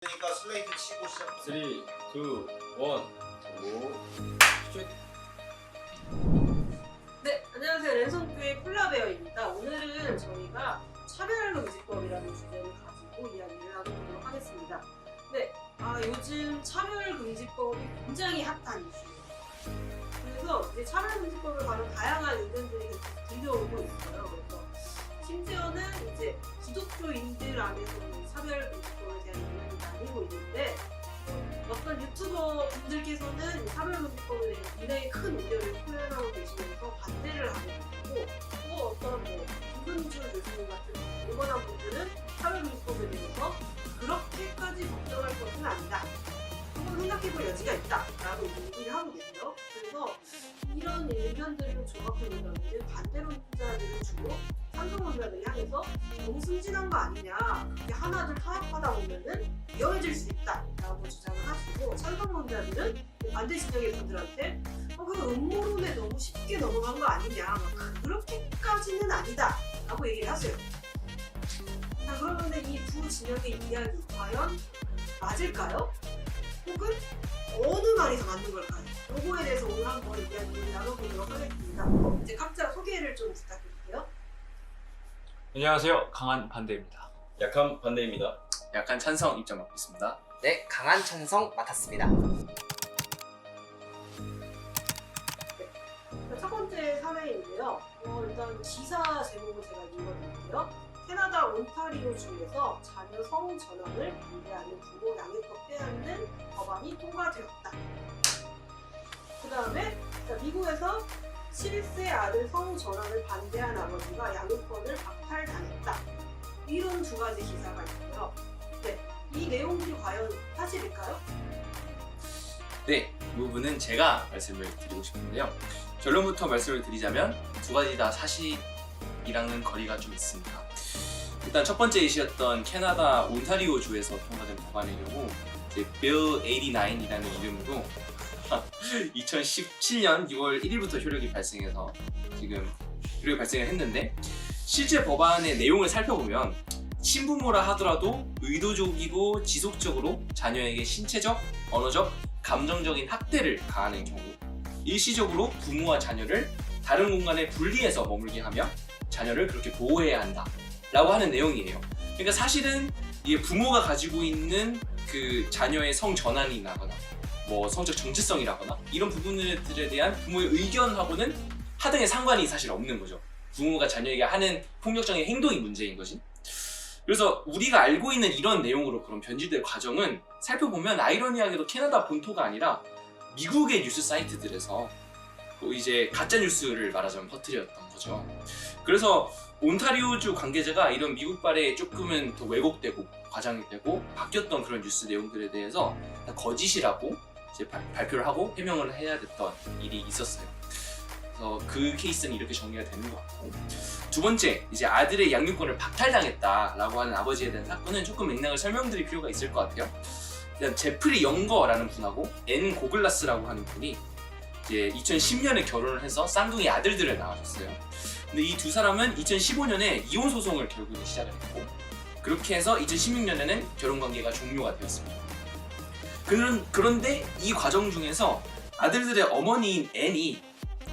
그러니까 슬레이트 치고 시작. 3, 2, 1, 고! 슛! 네, 안녕하세요. 랜선교의 콜라베어입니다. 오늘은 저희가 차별금지법이라는 주제를 가지고 이야기를 나눠보도록 하겠습니다. 네, 요즘 차별금지법이 굉장히 핫한 이슈예요. 그래서 이제 차별금지법을 가는 다양한 의견들이 계속 들려오고 있어요. 그래서 심지어는 이제 기독교인들 안에서는 차별금지법에 대한 의견이 나뉘고 있는데 어떤 유튜버 분들께서는 차별금지법에 대해 굉장히 큰 우려를 표현하고 계시면서 반대를 하고 있고 또 어떤 김근주 교수님 같은 일본한 분들은 차별금지법에 대해서 그렇게까지 걱정할 것은 아니다. 한번 생각해볼 여지가 있다 라고 얘기를 하고 계세요. 그래서 이런 의견들을 종합해보자면 반대론자들을 주로 찬성론자들이 향해서 너무 순진한 거 아니냐, 그렇게 하나둘 타협하다 보면은 위험해질 수 있다 라고 주장을 하시고, 찬성론자들은 반대 진영의 분들한테 그 음모론에 너무 쉽게 넘어간 거 아니냐, 그렇게까지는 아니다 라고 얘기를 하세요. 자, 그러면 이 두 진영의 이야기 과연 맞을까요? 혹은 어느 말이 더 맞는 걸까요? 요거에 대해서 오늘 한번 이야기를 나눠보도록 하겠습니다. 이제 각자 소개를 좀 부탁드릴게요. 안녕하세요. 강한 반대입니다. 약한 반대입니다. 약한 찬성 입장 맡고 있습니다. 네, 강한 찬성 맡았습니다. 첫 번째 사례인데요. 일단 기사 제목을 제가 읽어드릴게요. 캐나다 온타리오 주에서 자녀 성 전환을 반대하는 부모 양육법 빼앗는 법안이 통과되었다. 그 다음에 미국에서 11세 아들 성 전환을 반대한 아버지가 양육권을 박탈당했다. 이런 두 가지 기사가 있고요. 네, 이 내용들이 과연 사실일까요? 네, 이 부분은 제가 말씀을 드리고 싶은데요. 결론부터 말씀을 드리자면 두 가지 다 사실이랑은 거리가 좀 있습니다. 일단 첫 번째 이슈였던 캐나다 온타리오 주에서 통과된 법안의 경우 이제 Bill 89이라는 이름으로 2017년 6월 1일부터 효력이 발생해서 지금 효력이 발생을 했는데, 실제 법안의 내용을 살펴보면 친부모라 하더라도 의도적이고 지속적으로 자녀에게 신체적, 언어적, 감정적인 학대를 가하는 경우 일시적으로 부모와 자녀를 다른 공간에 분리해서 머물게 하며 자녀를 그렇게 보호해야 한다 라고 하는 내용이에요. 그러니까 사실은 이게 부모가 가지고 있는 그 자녀의 성 전환이 나거나 뭐 성적 정체성이라거나 이런 부분들에 대한 부모의 의견하고는 하등의 상관이 사실 없는 거죠. 부모가 자녀에게 하는 폭력적인 행동이 문제인 거지. 그래서 우리가 알고 있는 이런 내용으로 그런 변질될 과정은 살펴보면 아이러니하게도 캐나다 본토가 아니라 미국의 뉴스 사이트들에서 이제 가짜 뉴스를 말하자면 퍼뜨렸던 거죠. 그래서 온타리오주 관계자가 이런 미국발에 조금은 더 왜곡되고 과장되고 바뀌었던 그런 뉴스 내용들에 대해서 다 거짓이라고 이제 발표를 하고 해명을 해야 됐던 일이 있었어요. 그래서 그 케이스는 이렇게 정리가 되는 것 같고, 두 번째, 이제 아들의 양육권을 박탈당했다라고 하는 아버지에 대한 사건은 조금 맥락을 설명드릴 필요가 있을 것 같아요. 일단 제프리 영거라는 분하고 앤 고글라스라고 하는 분이 이제 2010년에 결혼을 해서 쌍둥이 아들들을 낳으셨어요. 근데 이 두 사람은 2015년에 이혼 소송을 결국에 시작을 했고, 그렇게 해서 2016년에는 결혼 관계가 종료가 되었습니다. 그런데 이 과정 중에서 아들들의 어머니인 앤이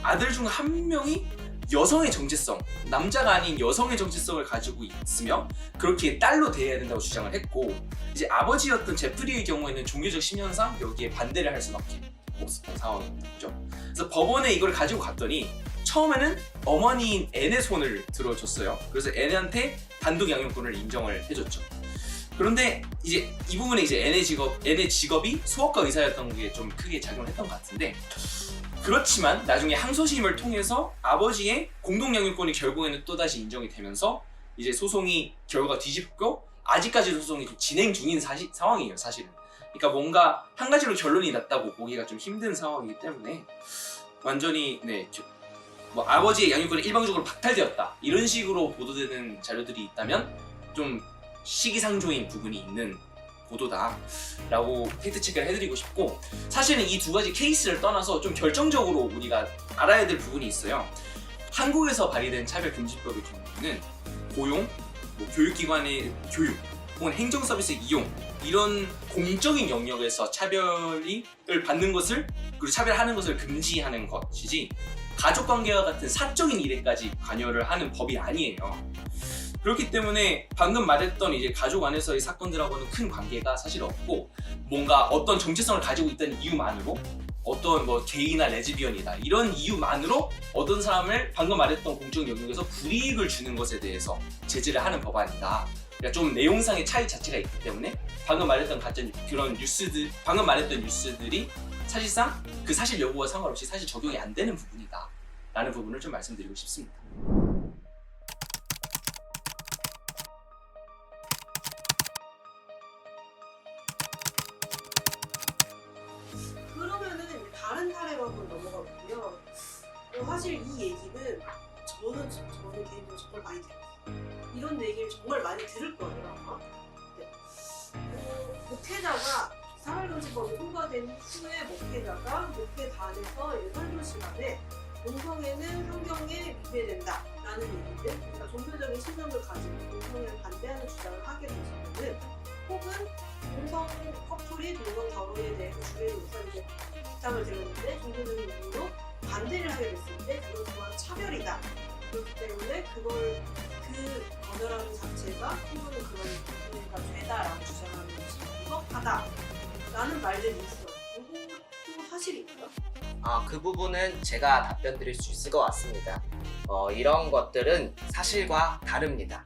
아들 중 한 명이 여성의 정체성, 남자가 아닌 여성의 정체성을 가지고 있으며 그렇게 딸로 대해야 된다고 주장을 했고, 이제 아버지였던 제프리의 경우에는 종교적 신념상 여기에 반대를 할 수밖에 없었던 상황입니다. 그죠? 그래서 법원에 이걸 가지고 갔더니 처음에는 어머니인 앤의 손을 들어줬어요. 그래서 앤한테 단독 양육권을 인정을 해줬죠. 그런데 이제 이 부분에 이제 앤의 직업이 수학과 의사였던 게 좀 크게 작용을 했던 것 같은데, 그렇지만 나중에 항소심을 통해서 아버지의 공동 양육권이 결국에는 또다시 인정이 되면서 이제 소송이 결과가 뒤집고 아직까지도 소송이 진행 중인 상황이에요, 사실은. 그러니까 뭔가 한 가지로 결론이 났다고 보기가 좀 힘든 상황이기 때문에 완전히 뭐 아버지의 양육권이 일방적으로 박탈되었다 이런 식으로 보도되는 자료들이 있다면 좀 시기상조인 부분이 있는 보도다라고 팩트체크를 해드리고 싶고, 사실은 이 두 가지 케이스를 떠나서 좀 결정적으로 우리가 알아야 될 부분이 있어요. 한국에서 발의된 차별금지법의 경우에는 고용, 뭐 교육기관의 교육, 혹은 행정 서비스 이용 이런 공적인 영역에서 차별을 받는 것을 그리고 차별하는 것을 금지하는 것이지 가족관계와 같은 사적인 일에까지 관여를 하는 법이 아니에요. 그렇기 때문에 방금 말했던 이제 가족 안에서의 사건들하고는 큰 관계가 사실 없고 뭔가 어떤 정체성을 가지고 있다는 이유만으로 어떤 뭐 게이나 레즈비언이다 이런 이유만으로 어떤 사람을 방금 말했던 공적 영역에서 불이익을 주는 것에 대해서 제재를 하는 법안이다. 그러니까 좀 내용상의 차이 자체가 있기 때문에 방금 말했던 방금 말했던 뉴스들이 사실상 그 사실 여부와 상관없이 사실 적용이 안 되는 부분이다 라는 부분을 좀 말씀드리고 싶습니다. 그러면은 이제 다른 사례로 한번 넘어가 볼게요. 사실 이 얘기는 저는 개인적으로 정말 많이 들었어요. 이런 얘기를 정말 많이 들을 거예요 아마. 네. 목회자가 사회금지법이 통과된 후에 목회자가 목회단에서 설교 시간에 동성애는 성경에 위배된다라는 얘기들, 그러니까 종교적인 신념을 가지고 동성애를 반대하는 주장을 하게 되시면은, 혹은 동성 커플이 동성 결혼에 대해서 주례로서 이제 주장을 들었는데 종교적인 이유로 반대를 하게 됐을 때 그건 또한 차별이다. 그렇기 때문에 그 거절하는 자체가 혹은 그런 문제가 죄다라고 주장하는 것이 위법하다라는 말들이 있어요. 이것도 사실인가요? 그 부분은 제가 답변 드릴 수 있을 것 같습니다. 이런 것들은 사실과 다릅니다.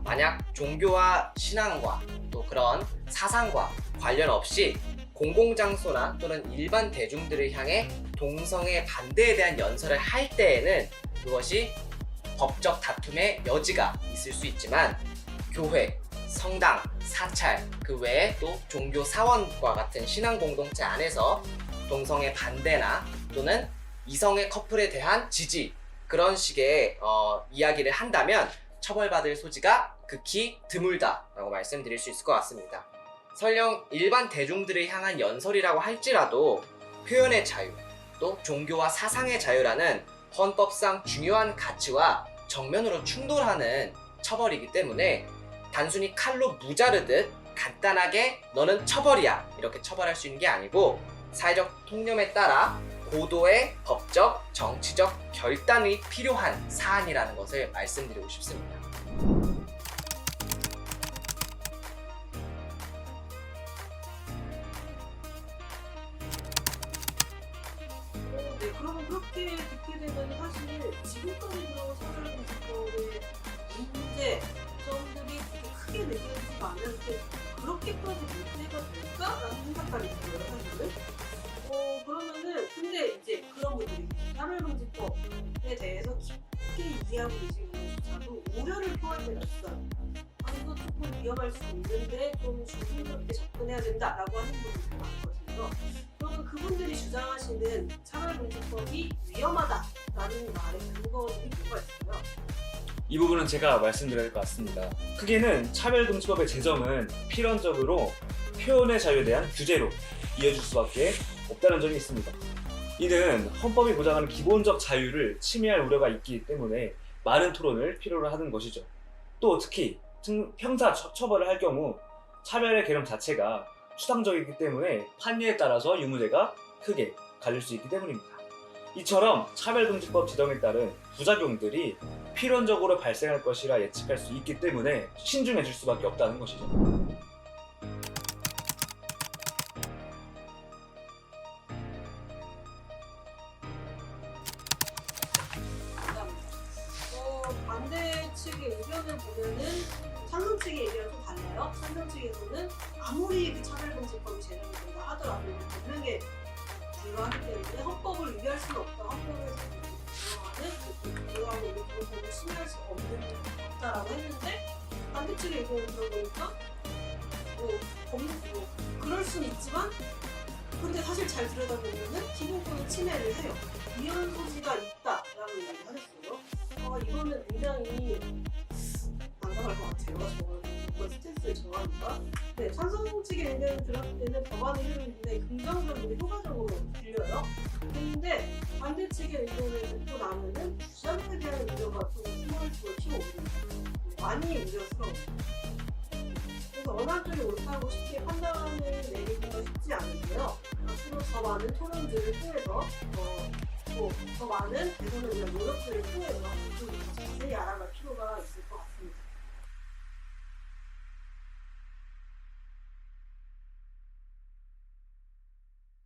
만약 종교와 신앙과 또 그런 사상과 관련 없이 공공장소나 또는 일반 대중들을 향해 동성애 반대에 대한 연설을 할 때에는 그것이 법적 다툼의 여지가 있을 수 있지만, 교회, 성당, 사찰, 그 외에 또 종교 사원과 같은 신앙 공동체 안에서 동성애 반대나 또는 이성애 커플에 대한 지지, 그런 식의 이야기를 한다면 처벌받을 소지가 극히 드물다라고 말씀드릴 수 있을 것 같습니다. 설령 일반 대중들을 향한 연설이라고 할지라도 표현의 자유, 또 종교와 사상의 자유라는 헌법상 중요한 가치와 정면으로 충돌하는 처벌이기 때문에 단순히 칼로 무자르듯 간단하게 너는 처벌이야 이렇게 처벌할 수 있는 게 아니고, 사회적 통념에 따라 고도의 법적, 정치적 결단이 필요한 사안이라는 것을 말씀드리고 싶습니다. 네, 그러면 그렇게 듣게 되면 사실 지금까지 들어온 차별금지법의 문제, 점들이 되게 크게 느껴지지가 않는데 그렇게까지 문제가 될까라는 생각까지 들어요, 사실은. 그러면은 근데 이제 그런 분들이 차별금지법에 대해서 깊게 이해하고 계신 분들조차도 우려를 표할 때가 있어요. 이거 조금 위험할 수 있는데 좀 조심스럽게 접근해야 된다라고 하는 분들이 많거든요. 그러면 그분들이 주장하시는 차별금지법이 위험하다라는 말의 근거들이 뭐가 있어요? 이 부분은 제가 말씀드려야 될 것 같습니다. 크게는 차별금지법의 제정은 필연적으로 표현의 자유에 대한 규제로 이어질 수밖에 없다는 점이 있습니다. 이는 헌법이 보장하는 기본적 자유를 침해할 우려가 있기 때문에 많은 토론을 필요로 하는 것이죠. 또 특히 형사 처벌을 할 경우 차별의 개념 자체가 추상적이기 때문에 판례에 따라서 유무죄가 크게 갈릴 수 있기 때문입니다. 이처럼 차별금지법 제정에 따른 부작용들이 필연적으로 발생할 것이라 예측할 수 있기 때문에 신중해질 수밖에 없다는 것이죠. 반대 측의 의견을 보면은 찬성 측의 의견이 좀 달라요. 찬성 측에서는 아무리 그 차별금지법이 제정이 된다 하더라도 분명히 불가하기 때문에 헌법을 위배할 수는 없다. 헌법에서 들어가는 그 법을 침해할 수 없다라고 했는데, 반대 측의 의견을 들어보니까 그럴 수는 있지만, 근데 사실 잘 들여다보면은 기본권을 침해를 해요. 이런 소지가 있다라고 얘기를 하셨어요. 이거는 굉장히 난감할 것 같아요. 저는 스탠스를 정하니까. 네, 찬성 측의 의견을 들었을 때는 법안의 효력인데 긍정적으로 효과적으로 들려요. 근데 반대 측의 의견을 듣고 나면은 주장에 대한 우려가 좀 스몰스가 키워오르는 많이 우려스러워요. 그래서 어느 한쪽이 옳다고 쉽게 판단을 내리기가 쉽지 않은데요. 앞으로 더 많은 토론들을 통해서 또 더 많은 개선을 위한 노력들을 통해서 그